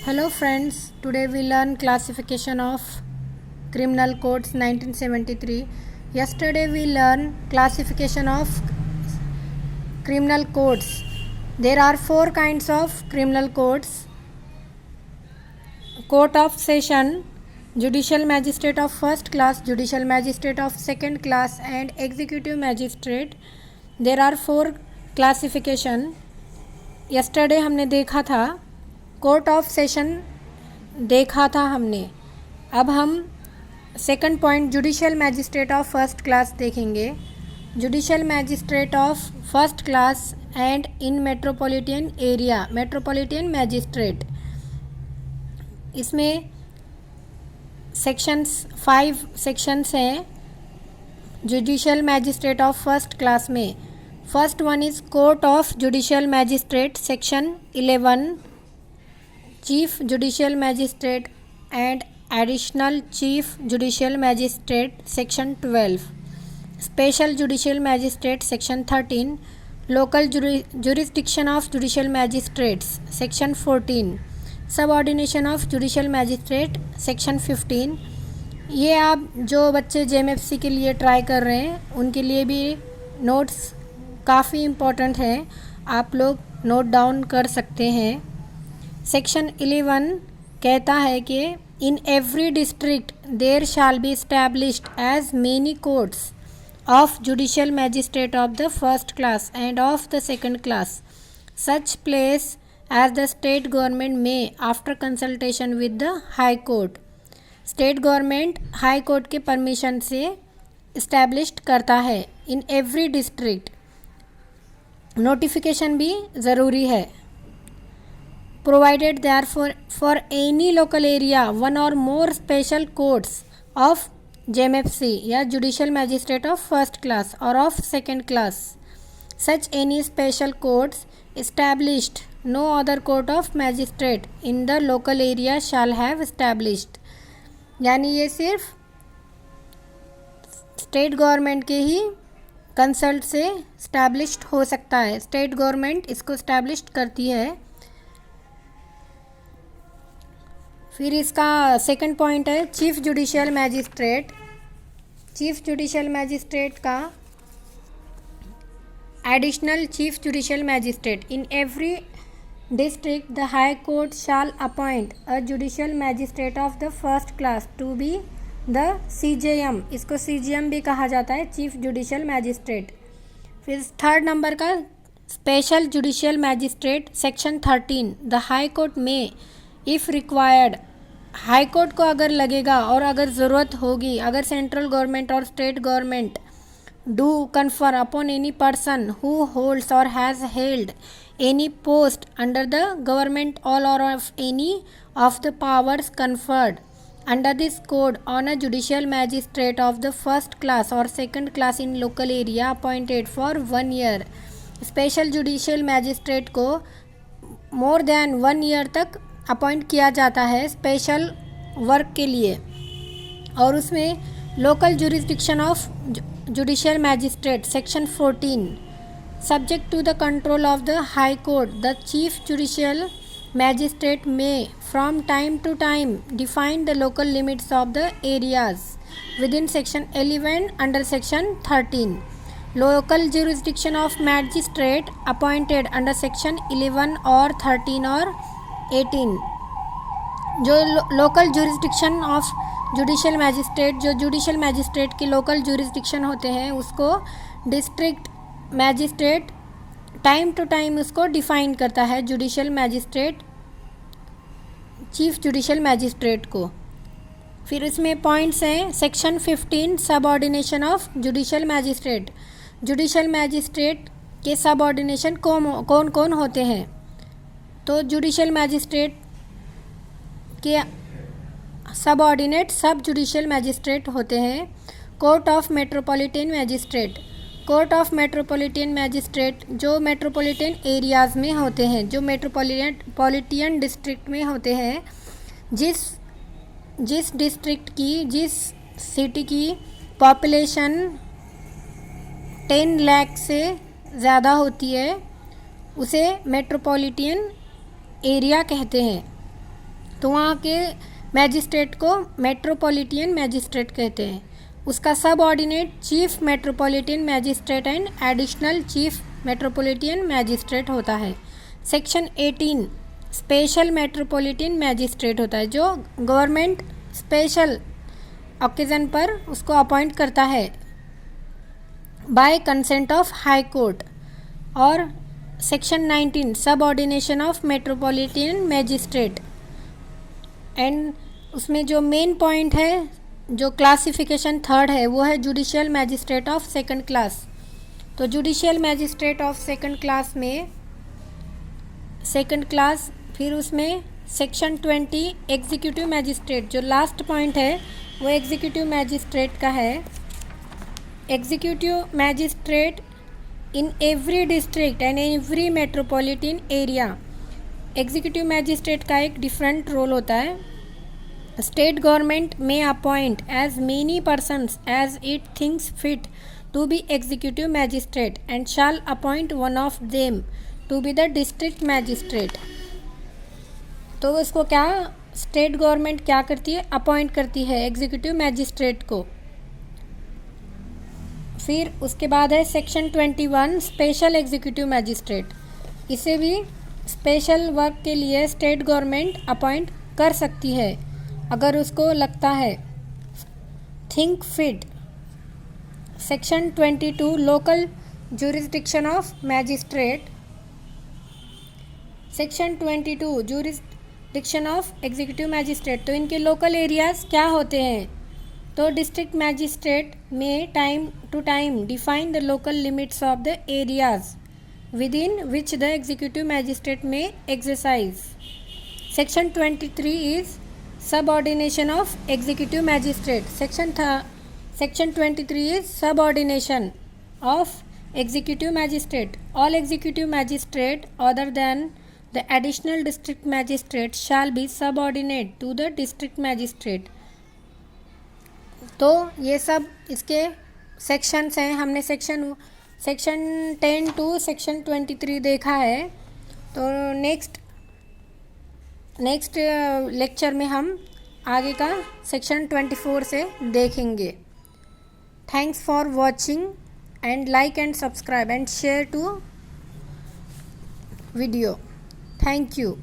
Hello friends, today we learn classification of criminal codes 1973. Yesterday we learned classification of criminal codes. There are four kinds of criminal codes: court of session, judicial magistrate of first class, judicial magistrate of second class and executive magistrate. There are four classification. yesterday हमने देखा था court of session देखा था हमने. अब हम second point judicial magistrate of first class देखेंगे. Judicial magistrate of first class and in metropolitan area, metropolitan magistrate. इसमें सेक्शंस 5 सेक्शंस हैं judicial magistrate of first class में. First one is court of judicial magistrate section 11, chief judicial magistrate and additional chief judicial magistrate section 12, special judicial magistrate section 13, local jurisdiction of judicial magistrates section 14, subordination of judicial magistrate section 15. ये आप जो बच्चे JMFC के लिए try कर रहे हैं उनके लिए भी नोट्स काफ़ी इम्पोर्टेंट है, आप लोग नोट डाउन कर सकते हैं. सेक्शन 11 कहता है कि in every district there shall be established as many courts of judicial magistrate of the first class and of the second class such place as the state government may after consultation with the high court. State government high court के permission से established करता है in every district. Notification भी ज़रूरी है. Provided there for any local area one or more special courts of JMFC या judicial magistrate of first class or of second class. Such any special courts established no other court of magistrate in the local area shall have established. यानी ये सिर्फ state government के ही consult से established हो सकता है. State government इसको established करती है. फिर इसका सेकंड पॉइंट है chief judicial magistrate. Chief judicial magistrate का additional chief judicial magistrate in every district the high court shall appoint a judicial magistrate of the first class to be the CJM. इसको CGM भी कहा जाता है, chief judicial magistrate. फिर third number का special judicial magistrate section 13 the high court may if required. High court को अगर लगेगा और अगर ज़रूरत होगी, अगर central government or state government do confer upon any person who holds or has held any post under the government all or of any of the powers conferred under this code on a judicial magistrate of the first class or second class in local area appointed for 1 year. Special judicial magistrate को more than 1 year तक appoint किया जाता है special work के लिए. और उसमें local jurisdiction of judicial magistrate section 14 subject to the control of the high court the chief judicial magistrate may from time to time define the local limits of the areas within section 11 under section 13. Local jurisdiction of magistrate appointed under section 11 or 13 or 18. जो local jurisdiction of judicial magistrate, जो judicial magistrate के local jurisdiction होते हैं उसको district magistrate time to time उसको define करता है judicial magistrate, chief judicial magistrate को. फिर इसमें पॉइंट्स हैं section 15 subordination of judicial magistrate. Judicial magistrate के सबऑर्डिनेशन कौन कौन होते हैं? तो जुडिशियल मैजिस्ट्रेट के सबऑर्डिनेट सब जुडिशियल मैजिस्ट्रेट होते हैं. Court of metropolitan magistrate. Court of metropolitan magistrate जो मेट्रोपॉलिटन एरियाज़ में होते हैं, जो मेट्रोपॉलिटन डिस्ट्रिक्ट में होते हैं, जिस डिस्ट्रिक्ट की, जिस सिटी की पॉपुलेशन 10 लाख से ज़्यादा होती है उसे मेट्रोपॉलिटन एरिया कहते हैं. तो वहाँ के मैजिस्ट्रेट को मेट्रोपॉलिटन मैजिस्ट्रेट कहते हैं। उसका सब ordinate chief metropolitan magistrate and additional chief metropolitan magistrate होता है। सेक्शन 18 स्पेशल मेट्रोपॉलिटन मैजिस्ट्रेट होता है, जो गवर्नमेंट स्पेशल ओकेजन पर उसको अपॉइंट करता है bye consent of high court. और सेक्शन 19 सब ordination of metropolitan magistrate, and उसमें जो मेन पॉइंट है, जो क्लासिफिकेशन थर्ड है, वो है judicial magistrate of second class. तो judicial magistrate of second class में सेकंड क्लास, फिर उसमें सेक्शन 20 एग्जीक्यूटिव मैजिस्ट्रेट, जो लास्ट पॉइंट है वो एग्जीक्यूटिव मैजिस्ट्रेट का है। Executive magistrate in every district and every metropolitan area. Executive magistrate का एक डिफरेंट रोल होता है। State government may appoint as many persons as it thinks fit to be executive magistrate and shall appoint one of them to be the district magistrate. तो उसको क्या state government क्या करती है, अपॉइंट करती है एग्जीक्यूटिव मैजिस्ट्रेट को। फिर उसके बाद है सेक्शन 21 स्पेशल एग्जीक्यूटिव मैजिस्ट्रेट। इसे भी स्पेशल वर्क के लिए स्टेट गवर्नमेंट अपॉइंट कर सकती है अगर उसको लगता है, think fit. Section 22 local jurisdiction of magistrate. Section 22 jurisdiction of executive magistrate. तो इनके लोकल एरियाज क्या होते हैं, तो डिस्ट्रिक्ट मैजिस्ट्रेट में time to time define the local limits of the areas within which the executive magistrate may exercise. Section 23 is subordination of executive magistrate. Section 23 is subordination of executive magistrate. All executive magistrate other than the additional district magistrate shall be subordinate to the district magistrate. तो ये सब इसके sections हैं। हमने section 10 to section 23 देखा है। तो next lecture में हम आगे का सेक्शन 24 से देखेंगे। Thanks for watching and like and subscribe and share to video. Thank you.